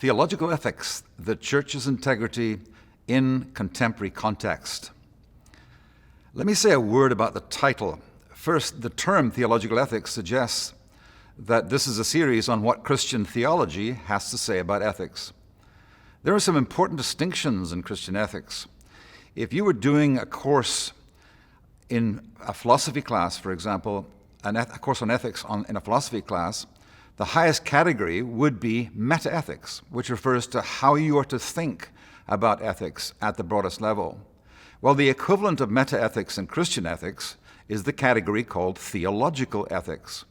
Theological Ethics, the Church's Integrity in Contemporary Context. Let me say a word about the title. First, the term theological ethics suggests that this is a series on what Christian theology has to say about ethics. There are some important distinctions in Christian ethics. If you were doing a course in a philosophy class, for example, a course on ethics in a philosophy class, the highest category would be metaethics, which refers to how you are to think about ethics at the broadest level. Well, the equivalent of metaethics in Christian ethics is the category called theological ethics.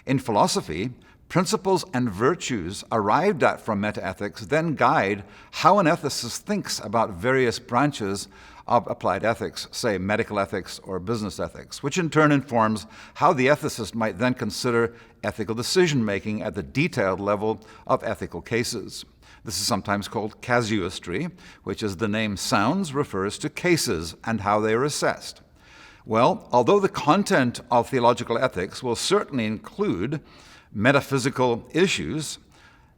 In philosophy, principles and virtues arrived at from metaethics then guide how an ethicist thinks about various branches of applied ethics, say medical ethics or business ethics, which in turn informs how the ethicist might then consider ethical decision-making at the detailed level of ethical cases. This is sometimes called casuistry, which, as the name sounds, refers to cases and how they are assessed. Well, although the content of theological ethics will certainly include metaphysical issues,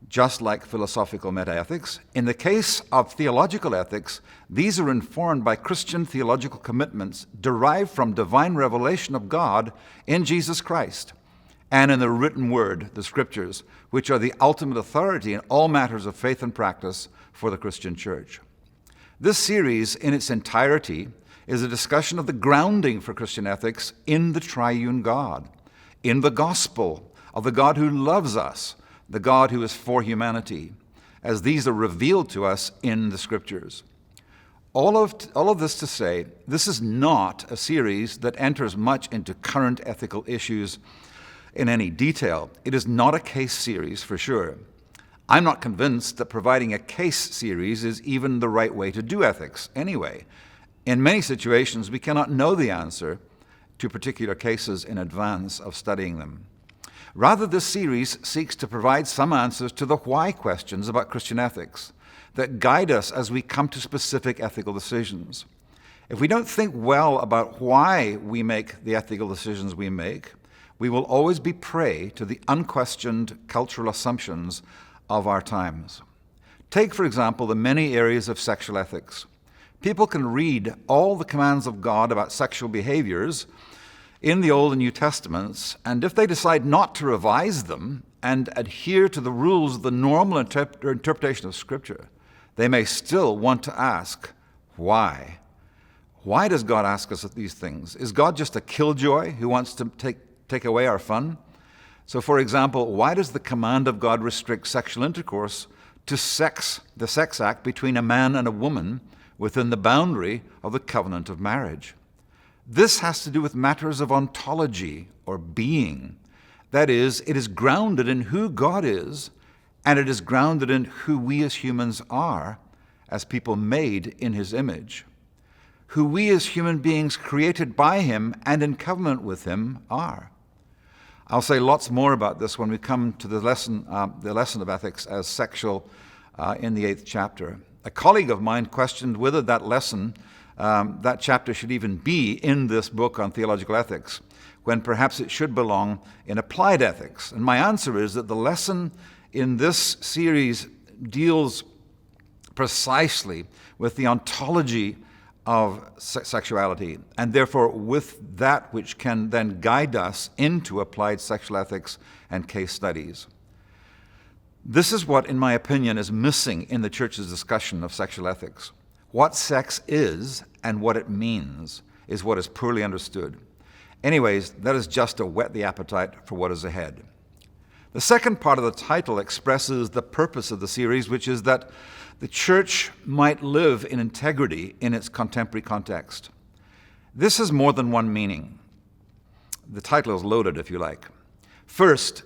just like philosophical metaethics, in the case of theological ethics, these are informed by Christian theological commitments derived from divine revelation of God in Jesus Christ and in the written word, the Scriptures, which are the ultimate authority in all matters of faith and practice for the Christian church. This series in its entirety is a discussion of the grounding for Christian ethics in the triune God, in the gospel of the God who loves us, the God who is for humanity, as these are revealed to us in the Scriptures. All of this to say, this is not a series that enters much into current ethical issues in any detail. It is not a case series for sure. I'm not convinced that providing a case series is even the right way to do ethics anyway. In many situations, we cannot know the answer to particular cases in advance of studying them. Rather, this series seeks to provide some answers to the why questions about Christian ethics that guide us as we come to specific ethical decisions. If we don't think well about why we make the ethical decisions we make, we will always be prey to the unquestioned cultural assumptions of our times. Take, for example, the many areas of sexual ethics. People can read all the commands of God about sexual behaviors in the Old and New Testaments, and if they decide not to revise them and adhere to the rules of the normal interpretation of Scripture, they may still want to ask, why? Why does God ask us these things? Is God just a killjoy who wants to take away our fun? So, for example, why does the command of God restrict sexual intercourse to the sex act between a man and a woman within the boundary of the covenant of marriage? This has to do with matters of ontology or being. That is, it is grounded in who God is, and it is grounded in who we as humans are, as people made in His image. Who we as human beings created by Him and in covenant with Him are. I'll say lots more about this when we come to the lesson of ethics as sexual in the 8th chapter. A colleague of mine questioned whether that chapter should even be in this book on theological ethics, when perhaps it should belong in applied ethics. And my answer is that the lesson in this series deals precisely with the ontology of sexuality, and therefore with that which can then guide us into applied sexual ethics and case studies. This is what, in my opinion, is missing in the Church's discussion of sexual ethics. What sex is and what it means is what is poorly understood. Anyways, that is just to whet the appetite for what is ahead. The second part of the title expresses the purpose of the series, which is that the Church might live in integrity in its contemporary context. This has more than one meaning. The title is loaded, if you like. First,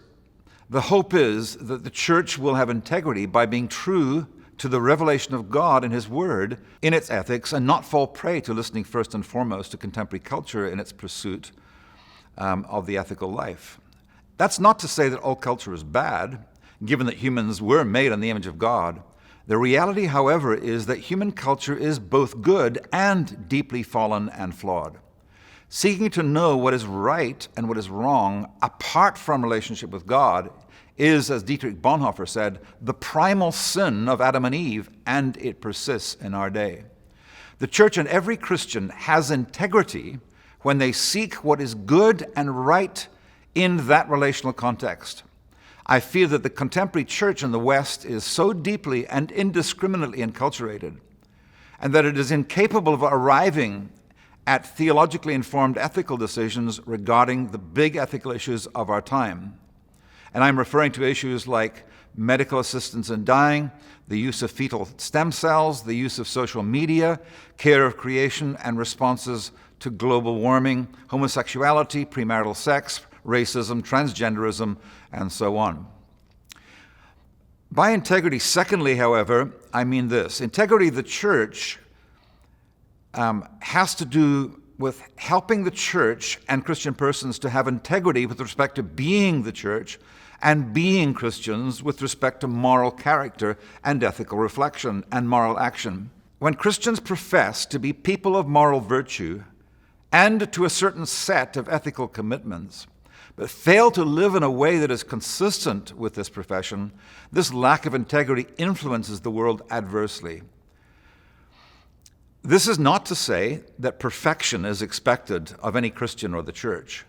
the hope is that the Church will have integrity by being true to the revelation of God in His Word in its ethics and not fall prey to listening first and foremost to contemporary culture in its pursuit of the ethical life. That's not to say that all culture is bad, given that humans were made in the image of God. The reality, however, is that human culture is both good and deeply fallen and flawed. Seeking to know what is right and what is wrong apart from relationship with God is, as Dietrich Bonhoeffer said, the primal sin of Adam and Eve, and it persists in our day. The church and every Christian has integrity when they seek what is good and right in that relational context. I fear that the contemporary church in the West is so deeply and indiscriminately enculturated, and that it is incapable of arriving at theologically informed ethical decisions regarding the big ethical issues of our time. And I'm referring to issues like medical assistance in dying, the use of fetal stem cells, the use of social media, care of creation, and responses to global warming, homosexuality, premarital sex, racism, transgenderism, and so on. By integrity, secondly, however, I mean this. Integrity of the church has to do with helping the church and Christian persons to have integrity with respect to being the church and being Christians with respect to moral character and ethical reflection and moral action. When Christians profess to be people of moral virtue and to a certain set of ethical commitments, but fail to live in a way that is consistent with this profession, this lack of integrity influences the world adversely. This is not to say that perfection is expected of any Christian or the church.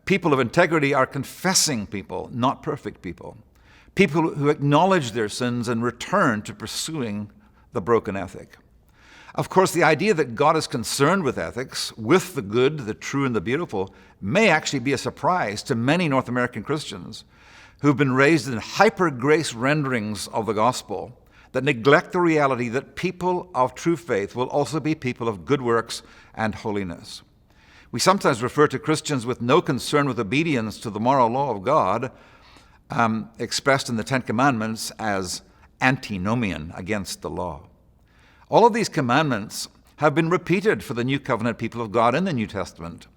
People of integrity are confessing people, not perfect people. People who acknowledge their sins and return to pursuing the broken ethic. Of course, the idea that God is concerned with ethics, with the good, the true, and the beautiful, may actually be a surprise to many North American Christians who've been raised in hyper-grace renderings of the gospel that neglect the reality that people of true faith will also be people of good works and holiness. We sometimes refer to Christians with no concern with obedience to the moral law of God, expressed in the Ten Commandments as antinomian, against the law. All of these commandments have been repeated for the New Covenant people of God in the New Testament,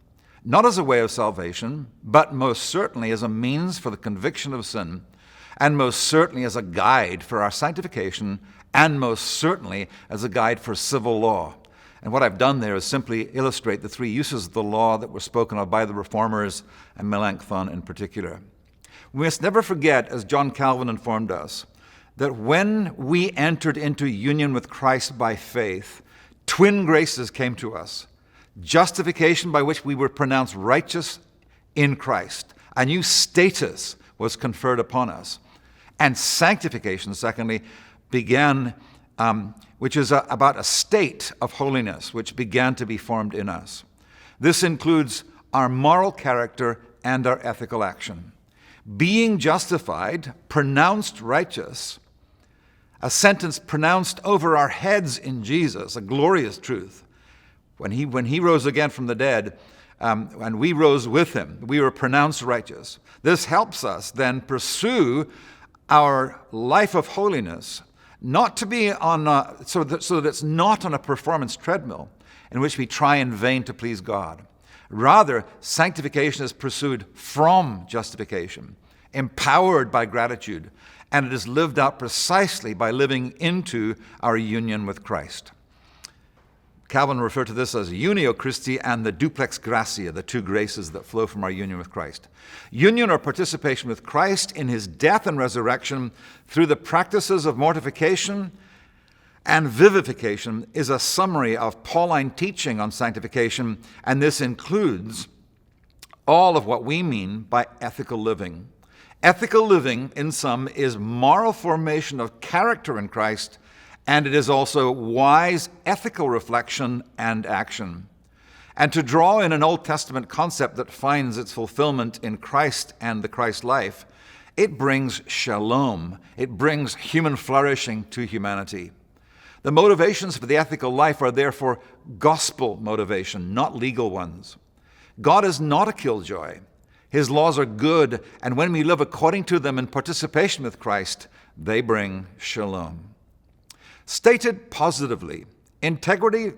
not as a way of salvation, but most certainly as a means for the conviction of sin, and most certainly as a guide for our sanctification, and most certainly as a guide for civil law. And what I've done there is simply illustrate the three uses of the law that were spoken of by the Reformers, and Melanchthon in particular. We must never forget, as John Calvin informed us, that when we entered into union with Christ by faith, twin graces came to us. Justification, by which we were pronounced righteous in Christ. A new status was conferred upon us. And sanctification, secondly, began, which is about a state of holiness which began to be formed in us. This includes our moral character and our ethical action. Being justified, pronounced righteous, a sentence pronounced over our heads in Jesus, a glorious truth. When he rose again from the dead, and we rose with him, we were pronounced righteous. This helps us then pursue our life of holiness, not to be on so that it's not on a performance treadmill in which we try in vain to please God. Rather, sanctification is pursued from justification, empowered by gratitude, and it is lived out precisely by living into our union with Christ. Calvin referred to this as unio Christi and the duplex gratia, the two graces that flow from our union with Christ. Union or participation with Christ in his death and resurrection through the practices of mortification and vivification is a summary of Pauline teaching on sanctification, and this includes all of what we mean by ethical living. Ethical living, in sum, is moral formation of character in Christ, and it is also wise ethical reflection and action. And to draw in an Old Testament concept that finds its fulfillment in Christ and the Christ life, it brings shalom. It brings human flourishing to humanity. The motivations for the ethical life are therefore gospel motivation, not legal ones. God is not a killjoy. His laws are good, and when we live according to them in participation with Christ, they bring shalom. Stated positively, integrity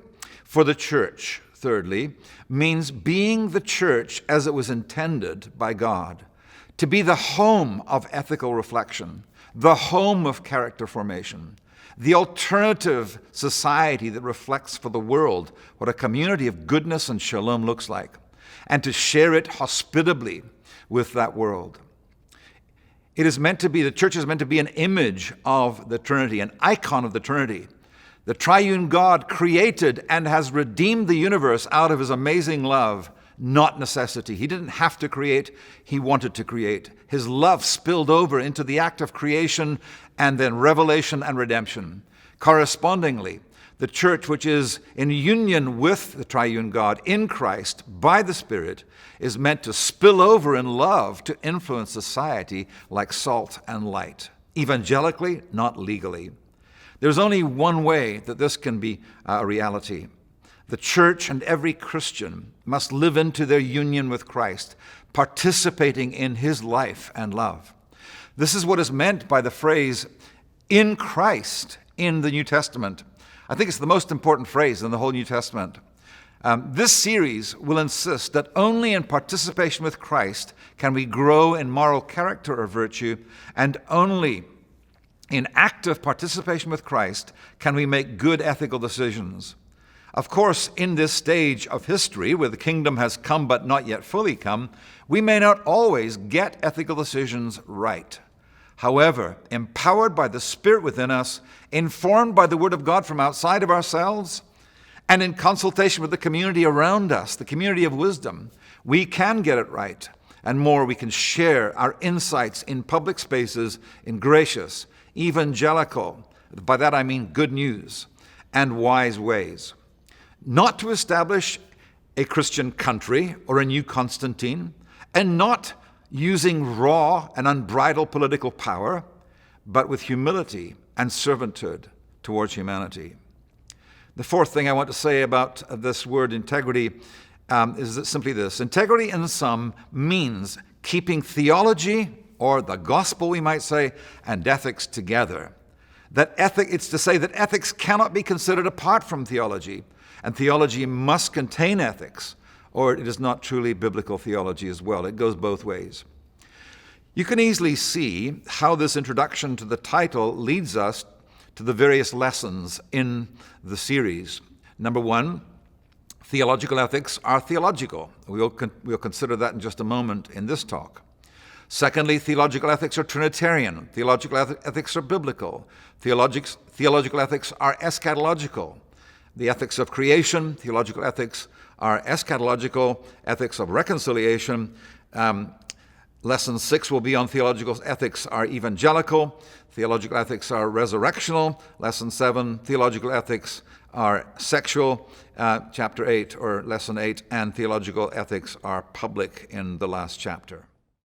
for the church, thirdly, means being the church as it was intended by God, to be the home of ethical reflection, the home of character formation, the alternative society that reflects for the world what a community of goodness and shalom looks like, and to share it hospitably with that world. The church is meant to be an image of the Trinity, an icon of the Trinity. The triune God created and has redeemed the universe out of his amazing love, not necessity. He didn't have to create, he wanted to create. His love spilled over into the act of creation and then revelation and redemption. Correspondingly, the church, which is in union with the triune God in Christ by the Spirit, is meant to spill over in love to influence society like salt and light. Evangelically, not legally. There's only one way that this can be a reality. The church and every Christian must live into their union with Christ, participating in his life and love. This is what is meant by the phrase, in Christ, in the New Testament. I think it's the most important phrase in the whole New Testament. This series will insist that only in participation with Christ can we grow in moral character or virtue, and only in active participation with Christ can we make good ethical decisions. Of course, in this stage of history, where the kingdom has come but not yet fully come, we may not always get ethical decisions right. However, empowered by the Spirit within us, informed by the Word of God from outside of ourselves, and in consultation with the community around us, the community of wisdom, we can get it right. And more, we can share our insights in public spaces in gracious, evangelical, by that I mean good news, and wise ways. Not to establish a Christian country or a new Constantine, and not using raw and unbridled political power, but with humility and servanthood towards humanity. The fourth thing I want to say about this word integrity is simply this. Integrity in sum means keeping theology, or the gospel we might say, and ethics together. It's to say that ethics cannot be considered apart from theology, and theology must contain ethics, or it is not truly biblical theology as well. It goes both ways. You can easily see how this introduction to the title leads us to the various lessons in the series. Number one, theological ethics are theological. We'll consider that in just a moment in this talk. Secondly, theological ethics are Trinitarian. Theological ethics are biblical. Theological ethics are eschatological. The ethics of creation, theological ethics are eschatological. Ethics of reconciliation, Lesson 6 will be on theological ethics are evangelical. Theological ethics are resurrectional. Lesson 7, theological ethics are sexual. Chapter 8, or Lesson 8, and theological ethics are public in the last chapter.